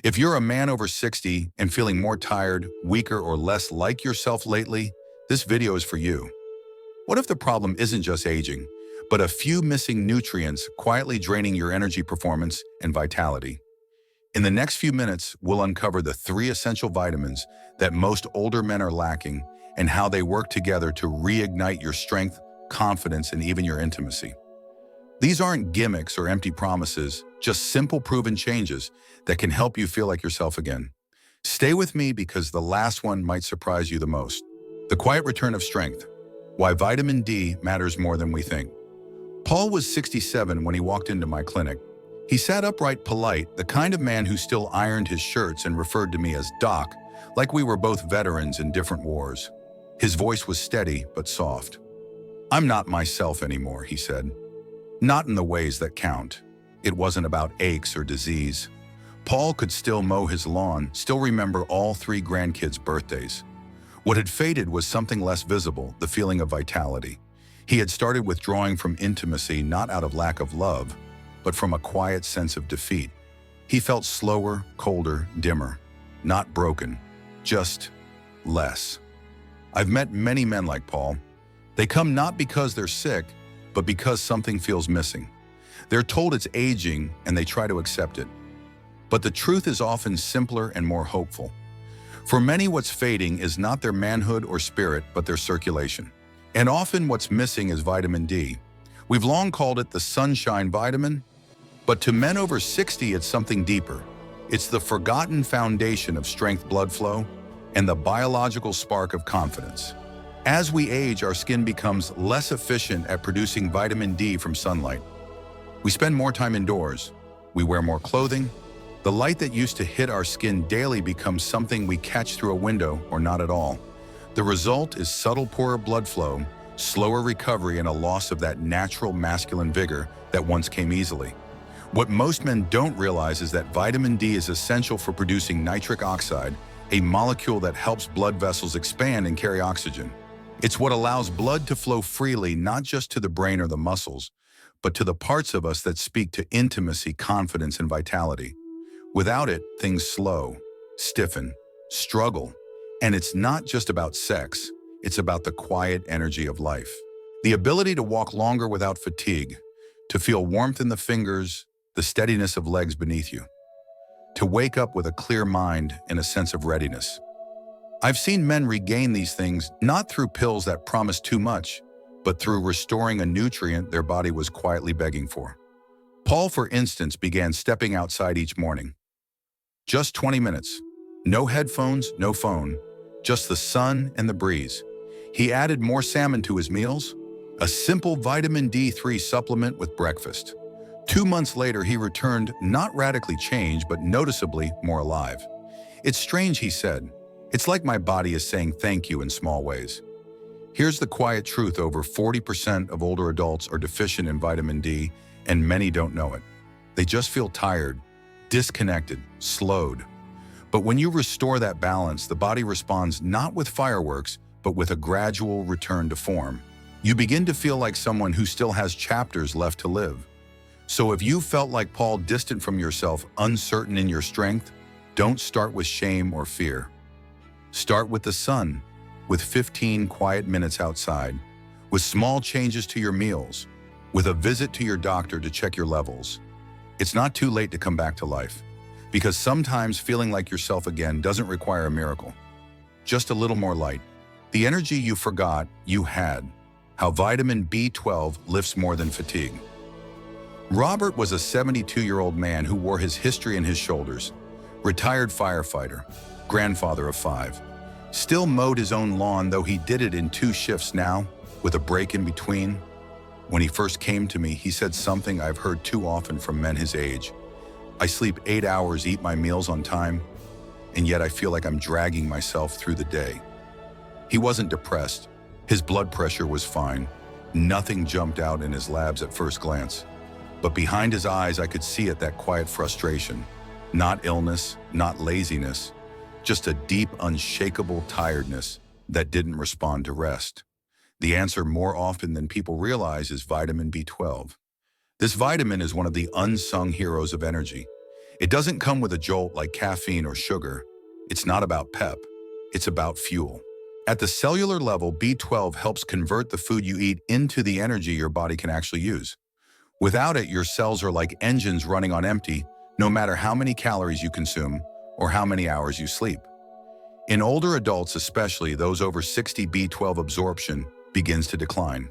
If you're a man over 60 and feeling more tired, weaker, or less like yourself lately, this video is for you. What if the problem isn't just aging, but a few missing nutrients quietly draining your energy performance and vitality? In the next few minutes, we'll uncover the 3 essential vitamins that most older men are lacking and how they work together to reignite your strength, confidence, and even your intimacy. These aren't gimmicks or empty promises, just simple proven changes that can help you feel like yourself again. Stay with me because the last one might surprise you the most. The quiet return of strength. Why vitamin D matters more than we think. Paul was 67 when he walked into my clinic. He sat upright, polite, the kind of man who still ironed his shirts and referred to me as Doc, like we were both veterans in different wars. His voice was steady but soft. "I'm not myself anymore," he said. "Not in the ways that count." It wasn't about aches or disease. Paul could still mow his lawn, still remember all 3 grandkids' birthdays. What had faded was something less visible, the feeling of vitality. He had started withdrawing from intimacy not out of lack of love, but from a quiet sense of defeat. He felt slower, colder, dimmer. Not broken, just less. I've met many men like Paul. They come not because they're sick, but because something feels missing. They're told it's aging and they try to accept it. But the truth is often simpler and more hopeful. For many, what's fading is not their manhood or spirit, but their circulation. And often what's missing is vitamin D. We've long called it the sunshine vitamin, but to men over 60, it's something deeper. It's the forgotten foundation of strength blood flow and the biological spark of confidence. As we age, our skin becomes less efficient at producing vitamin D from sunlight. We spend more time indoors. We wear more clothing. The light that used to hit our skin daily becomes something we catch through a window or not at all. The result is subtle poorer blood flow, slower recovery, and a loss of that natural masculine vigor that once came easily. What most men don't realize is that vitamin D is essential for producing nitric oxide, a molecule that helps blood vessels expand and carry oxygen. It's what allows blood to flow freely, not just to the brain or the muscles, but to the parts of us that speak to intimacy, confidence, and vitality. Without it, things slow, stiffen, struggle. And it's not just about sex, it's about the quiet energy of life. The ability to walk longer without fatigue, to feel warmth in the fingers, the steadiness of legs beneath you, to wake up with a clear mind and a sense of readiness. I've seen men regain these things not through pills that promise too much, but through restoring a nutrient their body was quietly begging for. Paul, for instance, began stepping outside each morning. Just 20 minutes. No headphones, no phone, just the sun and the breeze. He added more salmon to his meals, a simple vitamin D3 supplement with breakfast. 2 months later, he returned, not radically changed, but noticeably more alive. "It's strange," he said. "It's like my body is saying thank you in small ways." Here's the quiet truth: over 40% of older adults are deficient in vitamin D, and many don't know it. They just feel tired, disconnected, slowed. But when you restore that balance, the body responds not with fireworks, but with a gradual return to form. You begin to feel like someone who still has chapters left to live. So if you felt like Paul, distant from yourself, uncertain in your strength, don't start with shame or fear. Start with the sun, with 15 quiet minutes outside, with small changes to your meals, with a visit to your doctor to check your levels. It's not too late to come back to life, because sometimes feeling like yourself again doesn't require a miracle. Just a little more light. The energy you forgot you had. How vitamin B12 lifts more than fatigue. Robert was a 72-year-old man who wore his history on his shoulders. Retired firefighter, grandfather of 5. Still mowed his own lawn, though he did it in 2 shifts now, with a break in between. When he first came to me, he said something I've heard too often from men his age. "I sleep 8 hours, eat my meals on time, and yet I feel like I'm dragging myself through the day." He wasn't depressed. His blood pressure was fine. Nothing jumped out in his labs at first glance. But behind his eyes, I could see it, that quiet frustration. Not illness, not laziness, just a deep, unshakable tiredness that didn't respond to rest. The answer, more often than people realize, is vitamin B12. This vitamin is one of the unsung heroes of energy. It doesn't come with a jolt like caffeine or sugar. It's not about pep. It's about fuel. At the cellular level, B12 helps convert the food you eat into the energy your body can actually use. Without it, your cells are like engines running on empty, no matter how many calories you consume or how many hours you sleep. In older adults, especially those over 60, B12 absorption begins to decline.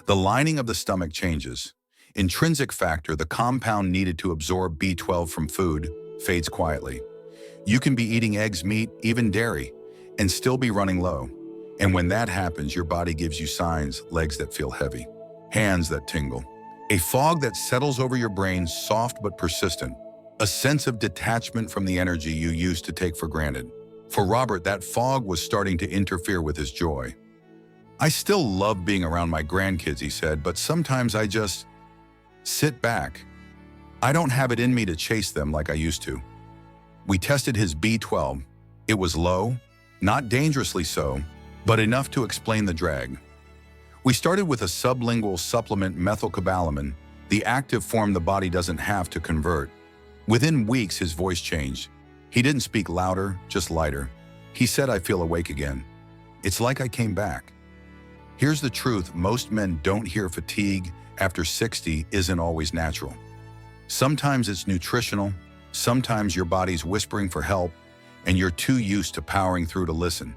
The lining of the stomach changes. Intrinsic factor, the compound needed to absorb B12 from food, fades quietly. You can be eating eggs, meat, even dairy, and still be running low. And when that happens, your body gives you signs: legs that feel heavy, hands that tingle, a fog that settles over your brain, soft but persistent, a sense of detachment from the energy you used to take for granted. For Robert, that fog was starting to interfere with his joy. I still love being around my grandkids, he said, but sometimes I just sit back. I don't have it in me to chase them like I used to. We tested his B12. It was low, not dangerously so, but enough to explain the drag. We started with a sublingual supplement, methylcobalamin, the active form the body doesn't have to convert. Within weeks, his voice changed. He didn't speak louder, just lighter. He said, "I feel awake again. It's like I came back." Here's the truth: most men don't hear fatigue after 60 isn't always natural. Sometimes it's nutritional, sometimes your body's whispering for help, and you're too used to powering through to listen.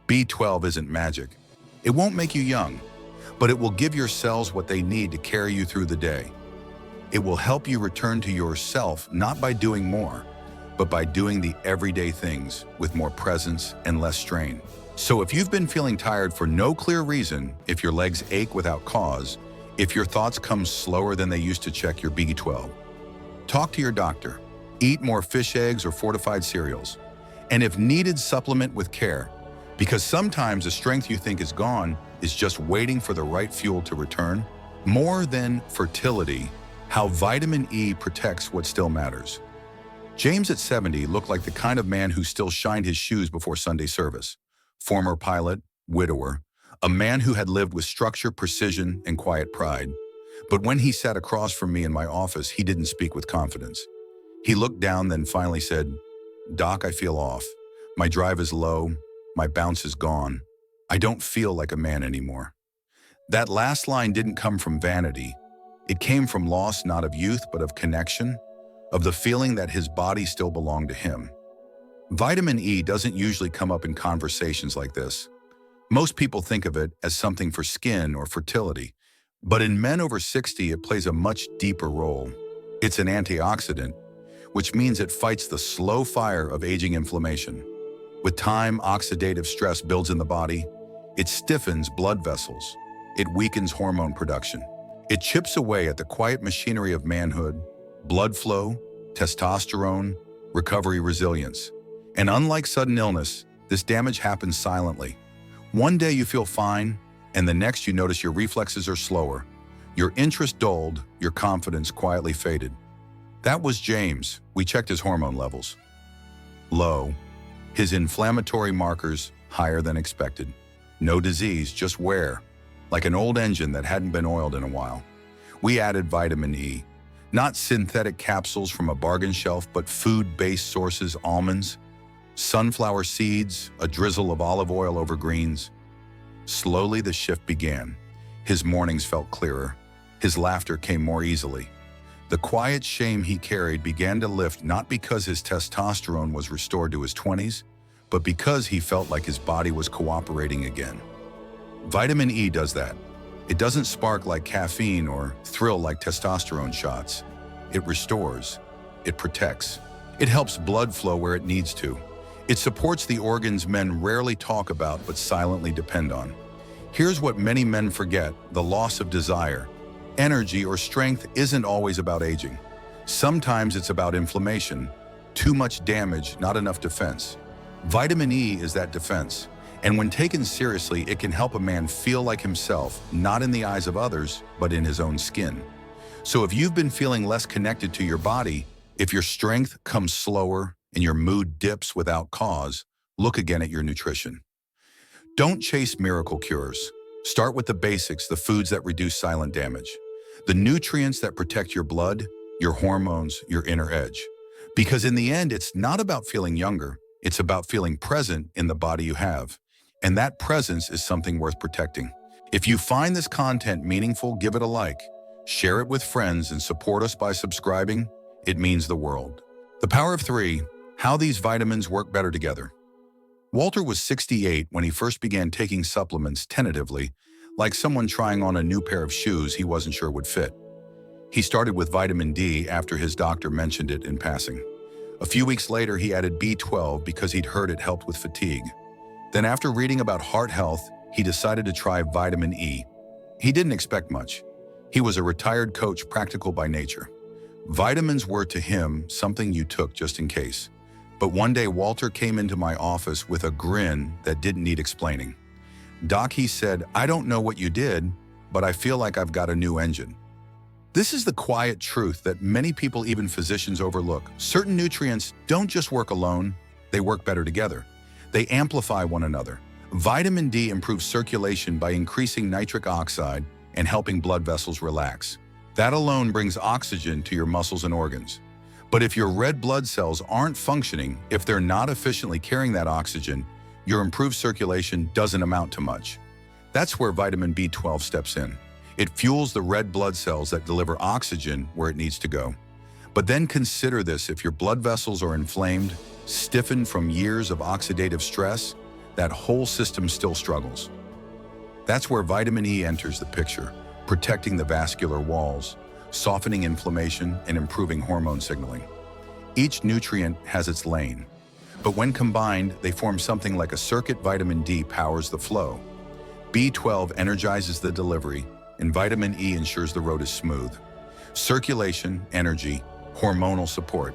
B12 isn't magic. It won't make you young, but it will give your cells what they need to carry you through the day. It will help you return to yourself, not by doing more, but by doing the everyday things with more presence and less strain. So if you've been feeling tired for no clear reason, if your legs ache without cause, if your thoughts come slower than they used to, check your B12. Talk to your doctor. Eat more fish eggs or fortified cereals. And if needed, supplement with care. Because sometimes the strength you think is gone is just waiting for the right fuel to return. More than fertility, how vitamin E protects what still matters. James at 70 looked like the kind of man who still shined his shoes before Sunday service. Former pilot, widower, a man who had lived with structure, precision, and quiet pride. But when he sat across from me in my office, he didn't speak with confidence. He looked down, then finally said, "Doc, I feel off. My drive is low. My bounce is gone. I don't feel like a man anymore." That last line didn't come from vanity. It came from loss, not of youth, but of connection, of the feeling that his body still belonged to him. Vitamin E doesn't usually come up in conversations like this. Most people think of it as something for skin or fertility, but in men over 60, it plays a much deeper role. It's an antioxidant, which means it fights the slow fire of aging inflammation. With time, oxidative stress builds in the body. It stiffens blood vessels. It weakens hormone production. It chips away at the quiet machinery of manhood, blood flow, testosterone, recovery, resilience. And unlike sudden illness, this damage happens silently. One day you feel fine, and the next you notice your reflexes are slower, your interest dulled, your confidence quietly faded. That was James. We checked his hormone levels. Low. His inflammatory markers higher than expected. No disease, just wear, like an old engine that hadn't been oiled in a while. We added vitamin E, not synthetic capsules from a bargain shelf, but food-based sources: almonds, sunflower seeds, a drizzle of olive oil over greens. Slowly the shift began. His mornings felt clearer. His laughter came more easily. The quiet shame he carried began to lift, not because his testosterone was restored to his 20s, but because he felt like his body was cooperating again. Vitamin E does that. It doesn't spark like caffeine or thrill like testosterone shots. It restores. It protects. It helps blood flow where it needs to. It supports the organs men rarely talk about but silently depend on. Here's what many men forget: the loss of desire. Energy or strength isn't always about aging. Sometimes it's about inflammation. Too much damage, not enough defense. Vitamin E is that defense. And when taken seriously, it can help a man feel like himself, not in the eyes of others, but in his own skin. So if you've been feeling less connected to your body, if your strength comes slower and your mood dips without cause, look again at your nutrition. Don't chase miracle cures. Start with the basics, the foods that reduce silent damage, the nutrients that protect your blood, your hormones, your inner edge. Because in the end, it's not about feeling younger. It's about feeling present in the body you have. And that presence is something worth protecting. If you find this content meaningful, give it a like. Share it with friends and support us by subscribing. It means the world. The power of 3, how these vitamins work better together. Walter was 68 when he first began taking supplements tentatively, like someone trying on a new pair of shoes he wasn't sure would fit. He started with vitamin D after his doctor mentioned it in passing. A few weeks later, he added B12 because he'd heard it helped with fatigue. Then after reading about heart health, he decided to try vitamin E. He didn't expect much. He was a retired coach, practical by nature. Vitamins were to him something you took just in case. But one day, Walter came into my office with a grin that didn't need explaining. "Doc," he said, "I don't know what you did, but I feel like I've got a new engine." This is the quiet truth that many people, even physicians, overlook. Certain nutrients don't just work alone, they work better together. They amplify one another. Vitamin D improves circulation by increasing nitric oxide and helping blood vessels relax. That alone brings oxygen to your muscles and organs. But if your red blood cells aren't functioning, if they're not efficiently carrying that oxygen, your improved circulation doesn't amount to much. That's where vitamin B12 steps in. It fuels the red blood cells that deliver oxygen where it needs to go. But then consider this: if your blood vessels are inflamed, stiffened from years of oxidative stress, that whole system still struggles. That's where vitamin E enters the picture, protecting the vascular walls, softening inflammation, and improving hormone signaling. Each nutrient has its lane, but when combined, they form something like a circuit. Vitamin D powers the flow. B12 energizes the delivery, and vitamin E ensures the road is smooth. Circulation, energy, hormonal support.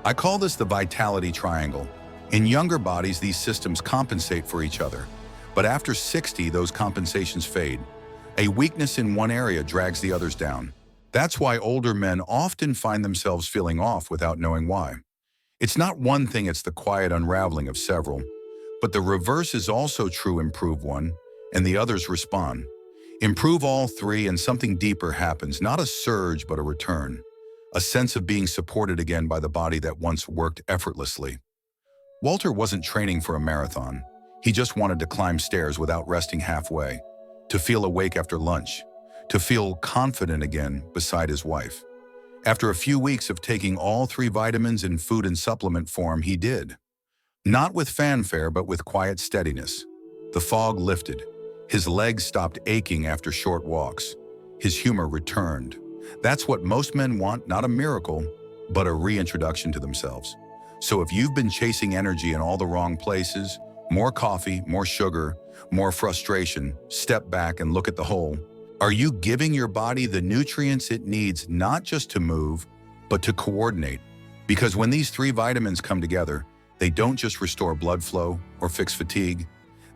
I call this the vitality triangle. In younger bodies, these systems compensate for each other. But after 60, those compensations fade. A weakness in one area drags the others down. That's why older men often find themselves feeling off without knowing why. It's not one thing, it's the quiet unraveling of several. But the reverse is also true. Improve one, and the others respond. Improve all 3 and something deeper happens, not a surge, but a return. A sense of being supported again by the body that once worked effortlessly. Walter wasn't training for a marathon. He just wanted to climb stairs without resting halfway, to feel awake after lunch, to feel confident again beside his wife. After a few weeks of taking all 3 vitamins in food and supplement form, he did. Not with fanfare, but with quiet steadiness. The fog lifted. His legs stopped aching after short walks. His humor returned. That's what most men want, not a miracle, but a reintroduction to themselves. So if you've been chasing energy in all the wrong places, more coffee, more sugar, more frustration, step back and look at the whole. Are you giving your body the nutrients it needs, not just to move, but to coordinate? Because when these 3 vitamins come together, they don't just restore blood flow or fix fatigue.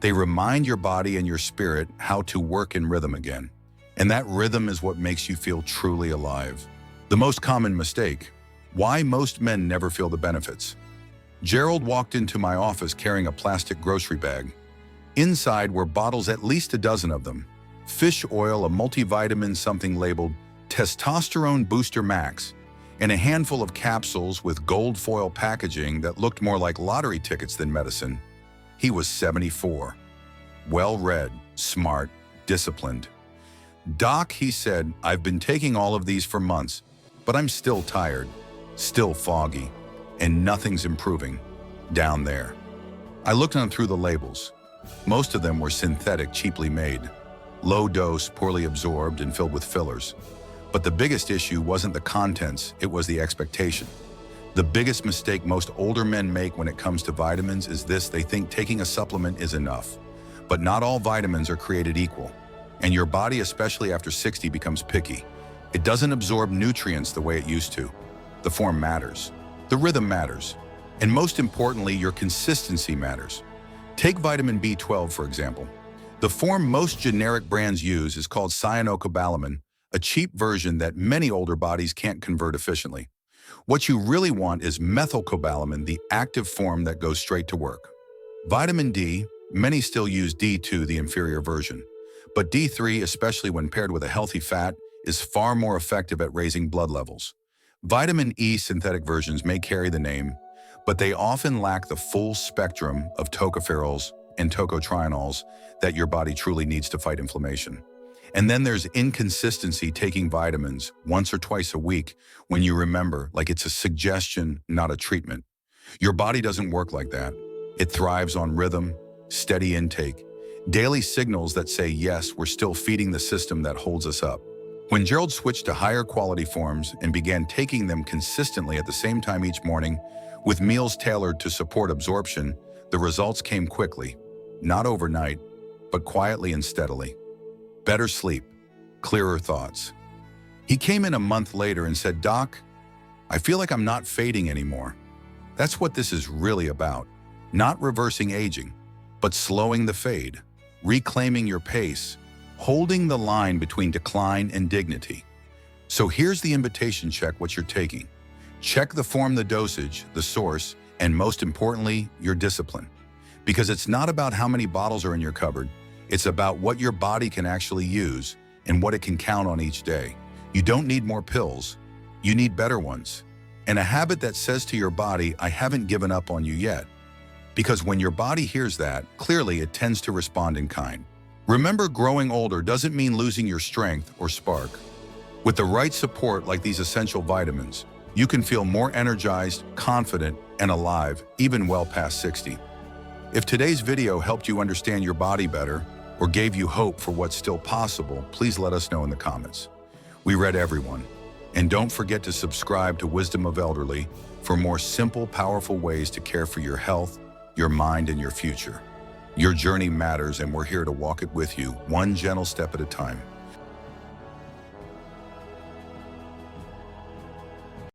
They remind your body and your spirit how to work in rhythm again. And that rhythm is what makes you feel truly alive. The most common mistake: why most men never feel the benefits. Gerald walked into my office carrying a plastic grocery bag. Inside were bottles, at least a dozen of them. Fish oil, a multivitamin, something labeled Testosterone Booster Max, and a handful of capsules with gold foil packaging that looked more like lottery tickets than medicine. He was 74. Well-read, smart, disciplined. "Doc," he said, "I've been taking all of these for months, but I'm still tired, still foggy, and nothing's improving down there." I looked on through the labels. Most of them were synthetic, cheaply made, low dose, poorly absorbed, and filled with fillers. But the biggest issue wasn't the contents, it was the expectation. The biggest mistake most older men make when it comes to vitamins is this: they think taking a supplement is enough. But not all vitamins are created equal. And your body, especially after 60, becomes picky. It doesn't absorb nutrients the way it used to. The form matters. The rhythm matters. And most importantly, your consistency matters. Take vitamin B12, for example. The form most generic brands use is called cyanocobalamin, a cheap version that many older bodies can't convert efficiently. What you really want is methylcobalamin, the active form that goes straight to work. Vitamin D, many still use D2, the inferior version. But D3, especially when paired with a healthy fat, is far more effective at raising blood levels. Vitamin E synthetic versions may carry the name, but they often lack the full spectrum of tocopherols and tocotrienols that your body truly needs to fight inflammation. And then there's inconsistency taking vitamins once or twice a week when you remember, like it's a suggestion, not a treatment. Your body doesn't work like that. It thrives on rhythm, steady intake, daily signals that say, yes, we're still feeding the system that holds us up. When Gerald switched to higher quality forms and began taking them consistently at the same time each morning, with meals tailored to support absorption, the results came quickly, not overnight, but quietly and steadily. Better sleep, clearer thoughts. He came in a month later and said, "Doc, I feel like I'm not fading anymore." That's what this is really about. Not reversing aging, but slowing the fade, reclaiming your pace, holding the line between decline and dignity. So here's the invitation: check what you're taking. Check the form, the dosage, the source, and most importantly, your discipline. Because it's not about how many bottles are in your cupboard, it's about what your body can actually use and what it can count on each day. You don't need more pills, you need better ones. And a habit that says to your body, "I haven't given up on you yet." Because when your body hears that, clearly it tends to respond in kind. Remember, growing older doesn't mean losing your strength or spark. With the right support like these essential vitamins, you can feel more energized, confident, and alive, even well past 60. If today's video helped you understand your body better or gave you hope for what's still possible, please let us know in the comments. We read everyone. And don't forget to subscribe to Wisdom of Elderly for more simple, powerful ways to care for your health, your mind, and your future. Your journey matters, and we're here to walk it with you, one gentle step at a time.